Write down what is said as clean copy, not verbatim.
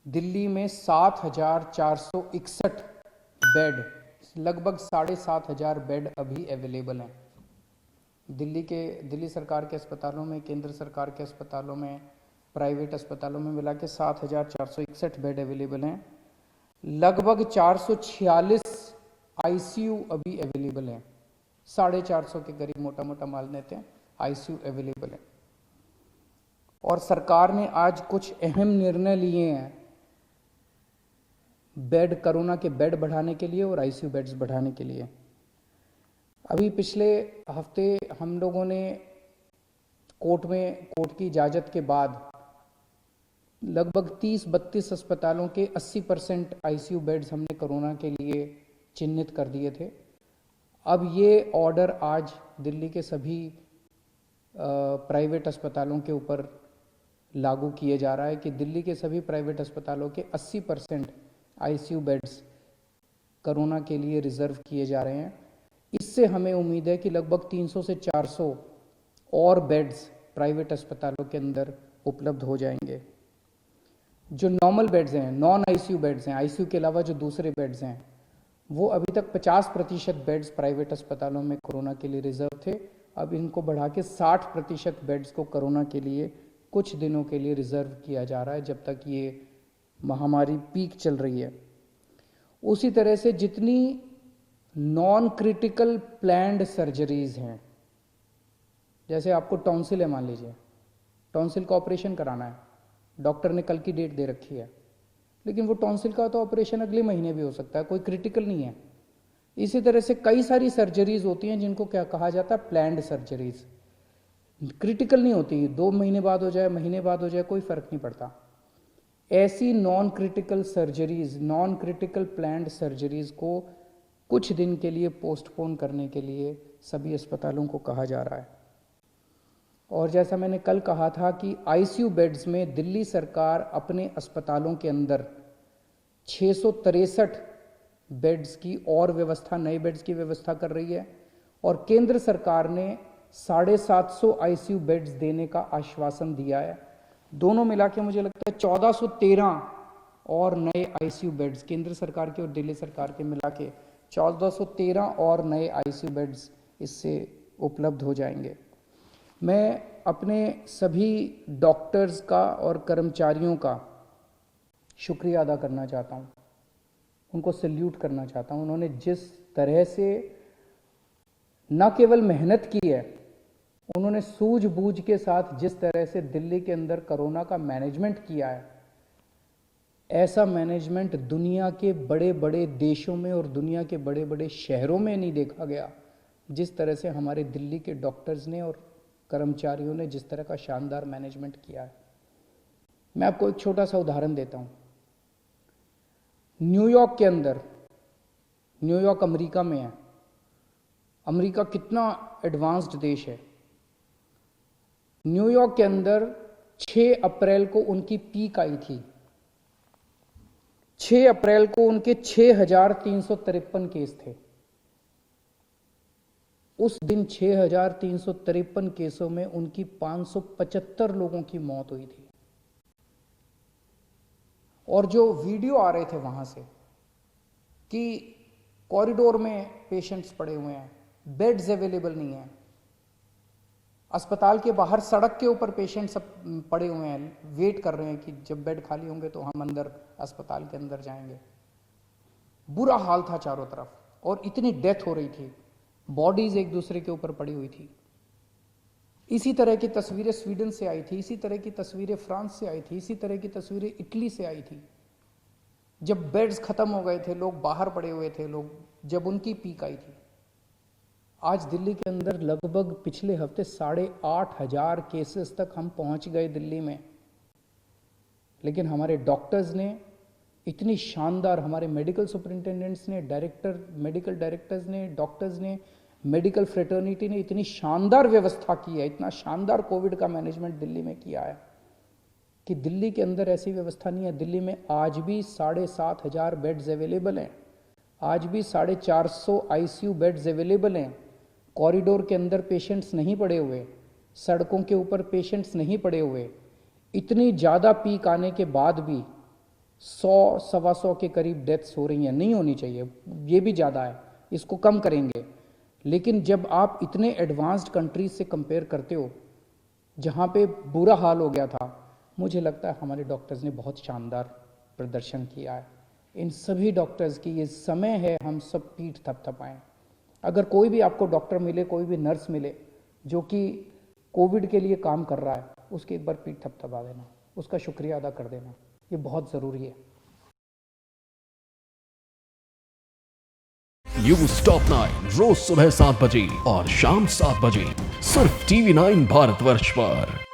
दिल्ली में 7,461 बेड, लगभग 7,500 बेड अभी अवेलेबल हैं। दिल्ली सरकार के अस्पतालों में, केंद्र सरकार के अस्पतालों में, प्राइवेट अस्पतालों में मिला के 7,461 बेड अवेलेबल हैं। लगभग 446 आईसीयू अभी अवेलेबल हैं। 450 के करीब मोटा मोटा मान लेते हैं आईसीयू अवेलेबल है। और सरकार ने आज कुछ अहम निर्णय लिए हैं बेड, कोरोना के बेड बढ़ाने के लिए और आईसीयू बेड्स बढ़ाने के लिए। अभी पिछले हफ्ते हम लोगों ने कोर्ट की इजाज़त के बाद लगभग 30-32 अस्पतालों के 80% आईसीयू बेड्स हमने कोरोना के लिए चिन्हित कर दिए थे। अब ये ऑर्डर आज दिल्ली के सभी प्राइवेट अस्पतालों के ऊपर लागू किए जा रहा है कि दिल्ली के सभी प्राइवेट अस्पतालों के 80% आईसीयू बेड्स कोरोना के लिए रिजर्व किए जा रहे हैं। इससे हमें उम्मीद है कि लगभग 300 से 400 और बेड्स प्राइवेट अस्पतालों के अंदर उपलब्ध हो जाएंगे। जो नॉर्मल बेड्स हैं, नॉन आईसीयू बेड्स हैं, आईसीयू के अलावा जो दूसरे बेड्स हैं, वो अभी तक 50% बेड्स प्राइवेट अस्पतालों में कोरोना के लिए रिजर्व थे। अब इनको बढ़ा के 60% बेड्स को कोरोना के लिए कुछ दिनों के लिए रिजर्व किया जा रहा है, जब तक ये महामारी पीक चल रही है। उसी तरह से जितनी नॉन क्रिटिकल प्लैंड सर्जरीज हैं, जैसे आपको टॉन्सिल है, मान लीजिए टॉन्सिल का ऑपरेशन कराना है, डॉक्टर ने कल की डेट दे रखी है, लेकिन वो टॉन्सिल का तो ऑपरेशन अगले महीने भी हो सकता है, कोई क्रिटिकल नहीं है। इसी तरह से कई सारी सर्जरीज होती हैं जिनको क्या कहा जाता है, प्लैंड सर्जरीज। क्रिटिकल नहीं होती, 2 महीने बाद हो जाए, महीने बाद हो जाए, कोई फर्क नहीं पड़ता। ऐसी non critical surgeries, non critical planned surgeries को कुछ दिन के लिए पोस्टपोन करने के लिए सभी अस्पतालों को कहा जा रहा है। और जैसा मैंने कल कहा था कि आईसीयू बेड्स में दिल्ली सरकार अपने अस्पतालों के अंदर 663 बेड्स की और व्यवस्था, नए बेड्स की व्यवस्था कर रही है। और केंद्र सरकार ने 750 आईसीयू बेड्स देने का आश्वासन दिया है। दोनों मिला के मुझे लगता है 1413 और नए आईसीयू बेड्स, केंद्र सरकार के और दिल्ली सरकार के मिला के 1413 और नए आईसीयू बेड्स इससे उपलब्ध हो जाएंगे। मैं अपने सभी डॉक्टर्स का और कर्मचारियों का शुक्रिया अदा करना चाहता हूँ, उनको सैल्यूट करना चाहता हूँ। उन्होंने जिस तरह से न केवल मेहनत की है, उन्होंने सूझबूझ के साथ जिस तरह से दिल्ली के अंदर कोरोना का मैनेजमेंट किया है, ऐसा मैनेजमेंट दुनिया के बड़े बड़े देशों में और दुनिया के बड़े बड़े शहरों में नहीं देखा गया। जिस तरह से हमारे दिल्ली के डॉक्टर्स ने और कर्मचारियों ने जिस तरह का शानदार मैनेजमेंट किया है। मैं आपको एक छोटा सा उदाहरण देता हूं। न्यूयॉर्क के अंदर, न्यूयॉर्क अमेरिका में है, अमेरिका कितना एडवांस्ड देश है। न्यूयॉर्क के अंदर 6 अप्रैल को उनकी पीक आई थी। 6 अप्रैल को उनके 6,353 केस थे। उस दिन 6,353 केसों में उनकी 575 लोगों की मौत हुई थी। और जो वीडियो आ रहे थे वहां से कि कॉरिडोर में पेशेंट्स पड़े हुए हैं, बेड्स अवेलेबल नहीं है, अस्पताल के बाहर सड़क के ऊपर पेशेंट सब पड़े हुए हैं, वेट कर रहे हैं कि जब बेड खाली होंगे तो हम अंदर अस्पताल के अंदर जाएंगे। बुरा हाल था चारों तरफ, और इतनी डेथ हो रही थी, बॉडीज एक दूसरे के ऊपर पड़ी हुई थी। इसी तरह की तस्वीरें स्वीडन से आई थी, इसी तरह की तस्वीरें फ्रांस से आई थी, इसी तरह की तस्वीरें इटली से आई थी। जब बेड्स खत्म हो गए थे, लोग बाहर पड़े हुए थे, लोग जब उनकी पीक आई थी। आज दिल्ली के अंदर लगभग पिछले हफ्ते 8,500 केसेस तक हम पहुंच गए दिल्ली में। लेकिन हमारे डॉक्टर्स ने इतनी शानदार, हमारे मेडिकल सुपरिंटेंडेंट्स ने, मेडिकल डायरेक्टर्स ने, डॉक्टर्स ने, मेडिकल फ्रेटर्निटी ने इतनी शानदार व्यवस्था की है, इतना शानदार कोविड का मैनेजमेंट दिल्ली में किया है कि दिल्ली के अंदर ऐसी व्यवस्था नहीं है। दिल्ली में आज भी 7,500 बेड्स अवेलेबल हैं, आज भी 450 आईसीयू बेड्स अवेलेबल हैं। कॉरिडोर के अंदर पेशेंट्स नहीं पड़े हुए, सड़कों के ऊपर पेशेंट्स नहीं पड़े हुए। इतनी ज़्यादा पीक आने के बाद भी 100-125 के करीब डेथ्स हो रही हैं, नहीं होनी चाहिए, ये भी ज़्यादा है, इसको कम करेंगे। लेकिन जब आप इतने एडवांस्ड कंट्रीज से कंपेयर करते हो जहाँ पे बुरा हाल हो गया था, मुझे लगता है हमारे डॉक्टर्स ने बहुत शानदार प्रदर्शन किया है। इन सभी डॉक्टर्स की ये समय है हम सब पीठ थपथपाएं। अगर कोई भी आपको डॉक्टर मिले, कोई भी नर्स मिले जो कि कोविड के लिए काम कर रहा है, उसकी एक बार पीठ थपथपा देना, उसका शुक्रिया अदा कर देना, ये बहुत ज़रूरी है। न्यूज टॉप 9 रोज सुबह 7 बजे और शाम 7 बजे सिर्फ TV9 भारतवर्ष पर।